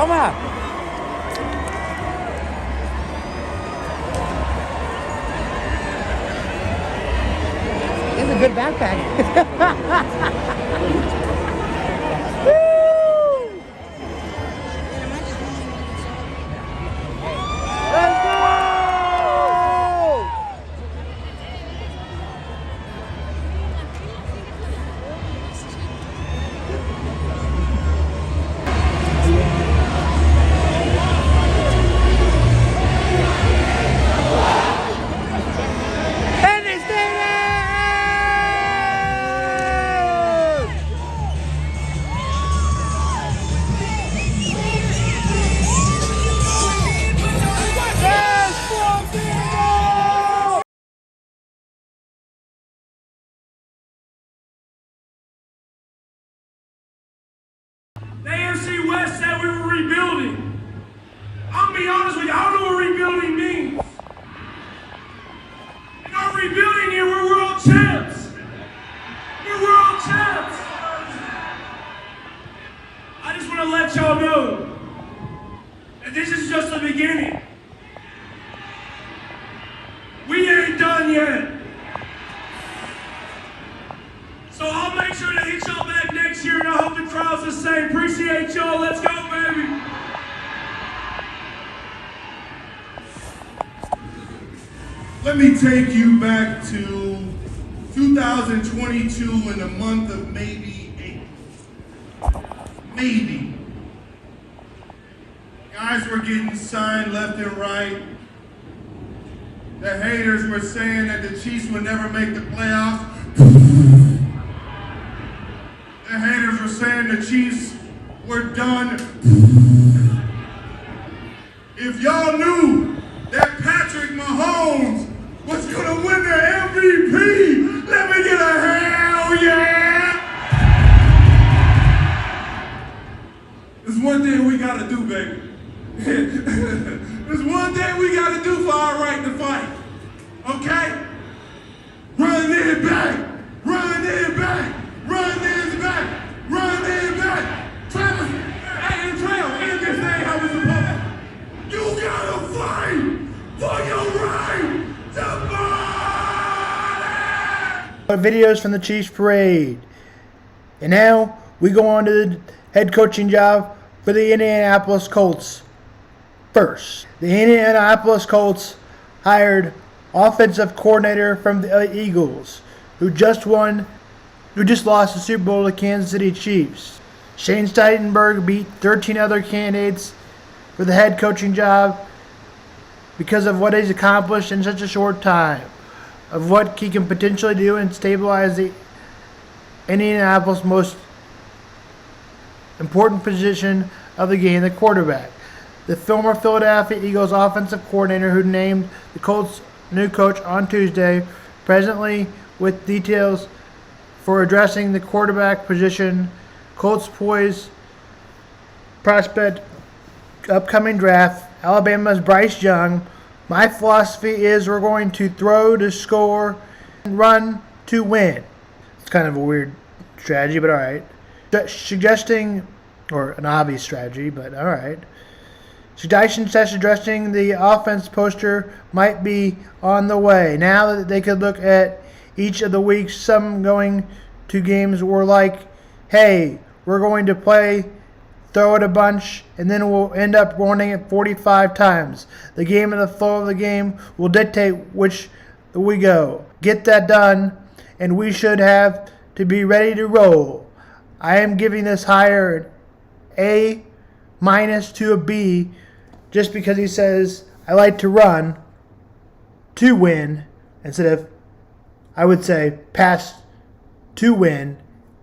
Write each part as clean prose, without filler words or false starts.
Come on. It's a good backpack. The AFC West said we were rebuilding. I'll be honest with you, I don't know what rebuilding means. In our rebuilding year, we're world champs. We're world champs. I just want to let y'all know that this is just the beginning. We ain't done yet. So I'll make sure to hit y'all back next year, and I hope the crowd's the same. Appreciate y'all. Let's go, baby. Let me take you back to 2022 in the month of maybe April. Maybe. Guys were getting signed left and right. The haters were saying that the Chiefs would never make the playoffs. The haters were saying the Chiefs were done. If y'all knew that Patrick Mahomes was gonna win the MVP, let me get a hell yeah! There's one thing we gotta do, baby. There's one thing we gotta do for our right to fight. Okay? Run it back! Run it back! Run it back! Run it back! Travis! Hey, Trail, ain't this ain't how it's supposed to. You gotta fight for your right to fight! Videos from the Chiefs parade. And now we go on to the head coaching job for the Indianapolis Colts. First, the Indianapolis Colts hired offensive coordinator from the Eagles, who just lost the Super Bowl to Kansas City Chiefs. Shane Steichen beat 13 other candidates for the head coaching job because of what he's accomplished in such a short time, of what he can potentially do and stabilize the Indianapolis' most important position of the game, the quarterback. The former Philadelphia Eagles offensive coordinator, who named the Colts' new coach on Tuesday, presently with details for addressing the quarterback position. Colts poised prospect upcoming draft. Alabama's Bryce Young. My philosophy is we're going to throw to score and run to win. It's kind of a weird strategy, but all right. Suggesting, or an obvious strategy, but all right. Steichen says addressing the offense poster might be on the way. Now that they could look at each of the weeks, some going to games were like, hey, we're going to throw it a bunch, and then we'll end up running it 45 times. The game and the flow of the game will dictate which we go. Get that done, and we should have to be ready to roll. I am giving this hire an A- to a B, just because he says I like to run to win instead of, I would say, pass to win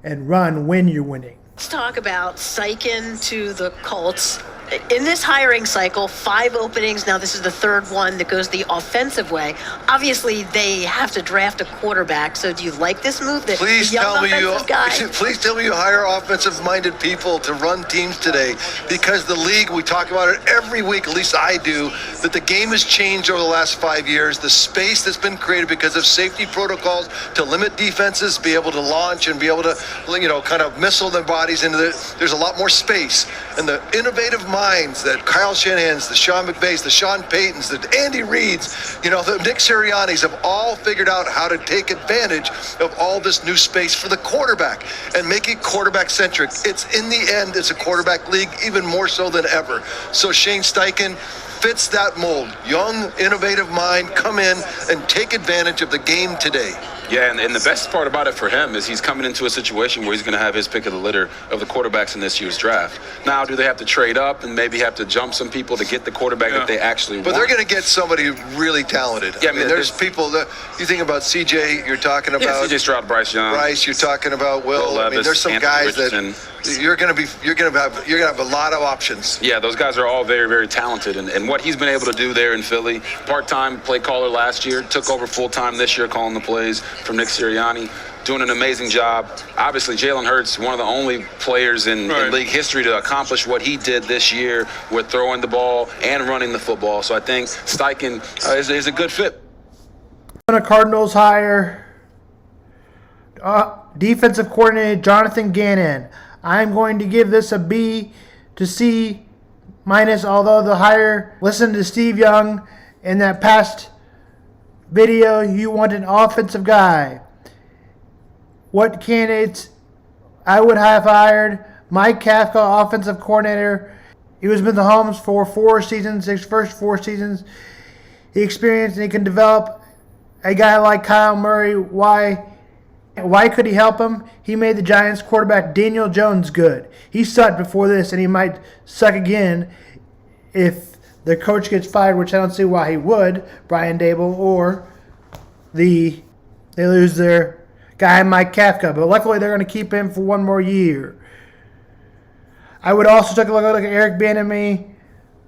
and run when you're winning. Let's talk about Steichen to the Colts. In this hiring cycle, 5 openings. Now this is the third one that goes the offensive way. Obviously, they have to draft a quarterback. So do you like this move? Please tell me you hire offensive-minded people to run teams today, because the league, we talk about it every week, at least I do, that the game has changed over the last 5 years. The space that's been created because of safety protocols to limit defenses, be able to launch and be able to, kind of missile their bodies into there's a lot more space. And the innovative minds, that Kyle Shanahan's, the Sean McVays, the Sean Paytons, the Andy Reeds, the Nick Siriannis have all figured out how to take advantage of all this new space for the quarterback and make it quarterback-centric. In the end, it's a quarterback league, even more so than ever. So Shane Steichen fits that mold. Young, innovative mind, come in and take advantage of the game today. Yeah, and the best part about it for him is he's coming into a situation where he's going to have his pick of the litter of the quarterbacks in this year's draft. Now, do they have to trade up and maybe have to jump some people to get the quarterback that they actually want? But they're going to get somebody really talented. Yeah, I mean, there's people that you think about. CJ, you're talking about. Yeah, CJ Stroud, Bryce Young. Bryce, you're talking about Will. Levis, I mean, there's some Anthony guys Richardson. that you're going to have a lot of options. Yeah, those guys are all very, very talented. And what he's been able to do there in Philly, part-time play caller last year, took over full-time this year calling the plays from Nick Sirianni, doing an amazing job. Obviously, Jalen Hurts, one of the only players in league history to accomplish what he did this year with throwing the ball and running the football. So I think Steichen is a good fit. The Cardinals hire defensive coordinator Jonathan Gannon. I'm going to give this a B to C minus, although the hire, listen to Steve Young in that past video, you want an offensive guy. What candidates I would have hired? Mike Kafka, offensive coordinator. He was with the Holmes for 4 seasons, his first 4 seasons. He experienced and he can develop a guy like Kyle Murray. Why could he help him? He made the Giants quarterback Daniel Jones good. He sucked before this, and he might suck again if the coach gets fired, which I don't see why he would, Brian Dable, or they lose their guy Mike Kafka. But luckily, they're going to keep him for 1 more year. I would also take a look at Eric Bieniemy.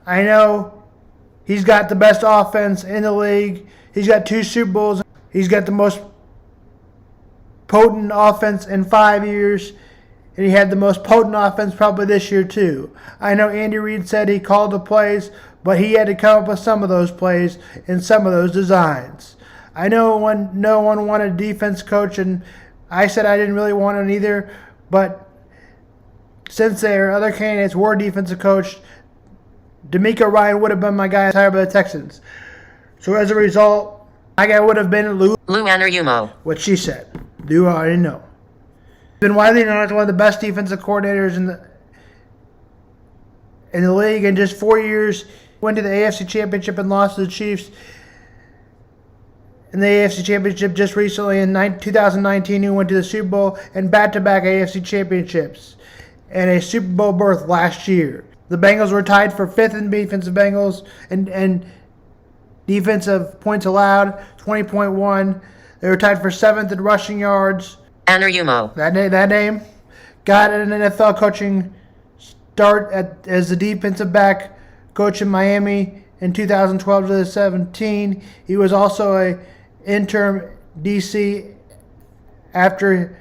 I know he's got the best offense in the league. He's got 2 Super Bowls. He's got the most potent offense in 5 years, and he had the most potent offense probably this year too. I know Andy Reid said he called the plays, but he had to come up with some of those plays and some of those designs. I know no one wanted a defense coach, and I said I didn't really want it either, but since their other candidates were defensive coach, D'Amico Ryan would have been my guy hired by the Texans. So as a result, my guy would have been Lou Anarumo. What she said. You already know. He's been widely known as one of the best defensive coordinators in the league. In just 4 years, went to the AFC Championship and lost to the Chiefs in the AFC Championship just recently. In 2019, he went to the Super Bowl and back-to-back AFC Championships and a Super Bowl berth last year. The Bengals were tied for 5th in defensive Bengals and defensive points allowed, 20.1. They were tied for 7th in rushing yards. Anarumo. That name. Got an NFL coaching start as the defensive back coach in Miami in 2012 to 17. He was also an interim DC after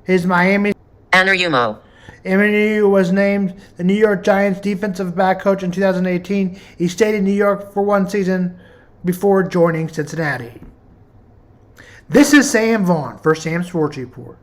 his Miami. Anarumo. Emmanuel was named the New York Giants defensive back coach in 2018. He stayed in New York for 1 season before joining Cincinnati. This is Sam Vaughan for Sam Sports Report.